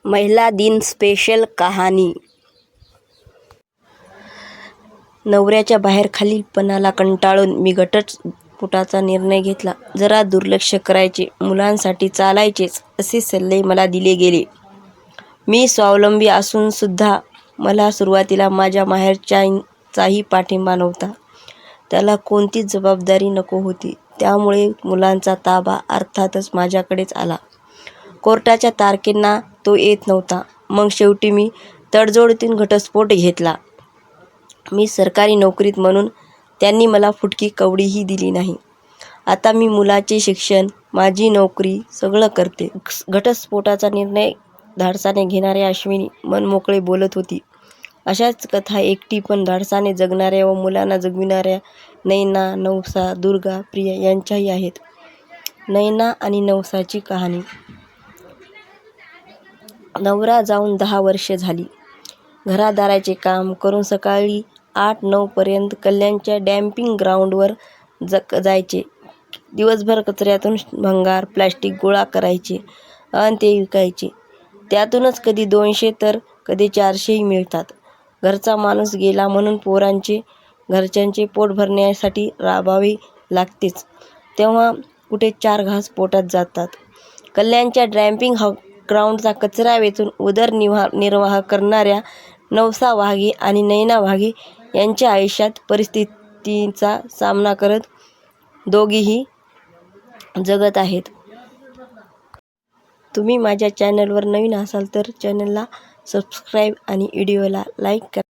महिला दिन स्पेशल कहाणी. नवऱ्याच्या बाहेरखालीपणाला कंटाळून मी घटस्फोटाचा निर्णय घेतला. जरा दुर्लक्ष करायचे, मुलांसाठी चालायचेच असे सल्ले मला दिले गेले. मी स्वावलंबी असूनसुद्धा मला सुरुवातीला माझ्या माहेरच्यांचाही पाठिंबा नव्हता. त्याला कोणतीच जबाबदारी नको होती. त्यामुळे मुलांचा ताबा अर्थातच माझ्याकडेच आला. कोर्टाच्या तारखेंना तो येत नव्हता. मग शेवटी मी तडजोडीतून घटस्फोट घेतला. मी सरकारी नोकरीत म्हणून त्यांनी मला फुटकी कवडीही दिली नाही. आता मी मुलाचे शिक्षण, माझी नोकरी सगळं करते. घटस्फोटाचा निर्णय धाडसाने घेणाऱ्या अश्विनी मनमोकळे बोलत होती. अशाच कथा एकटी पण धाडसाने जगणाऱ्या व मुलांना जगविणाऱ्या नयना, नवसा, दुर्गा, प्रिया यांच्याही आहेत. नयना आणि नवसाची कहाणी. नवरा जाऊन 10 वर्षे झाली. घरादाराचे काम करून सकाळी 8-9 पर्यंत कल्याणच्या डॅम्पिंग ग्राउंडवर जायचे. दिवसभर कचऱ्यातून भंगार प्लॅस्टिक गोळा करायचे आणि ते विकायचे. त्यातूनच कधी 200 तर कधी 400ही मिळतात. घरचा माणूस गेला म्हणून पोरांचे, घरच्यांचे पोट भरण्यासाठी राबावे लागतेच, तेव्हा कुठे 4 घास पोटात जातात. कल्याणच्या डॅम्पिंग ग्राउंडचा कचरा वेचून उदरनिर्वाह करणाऱ्या नवसा वाघे आणि नयना वाघे यांच्या आयुष्यात परिस्थितीचा सामना करत दोघीही जगत आहेत. तुम्ही माझ्या चॅनलवर नवीन असाल तर चॅनलला सबस्क्राईब आणि व्हिडिओला लाईक करा.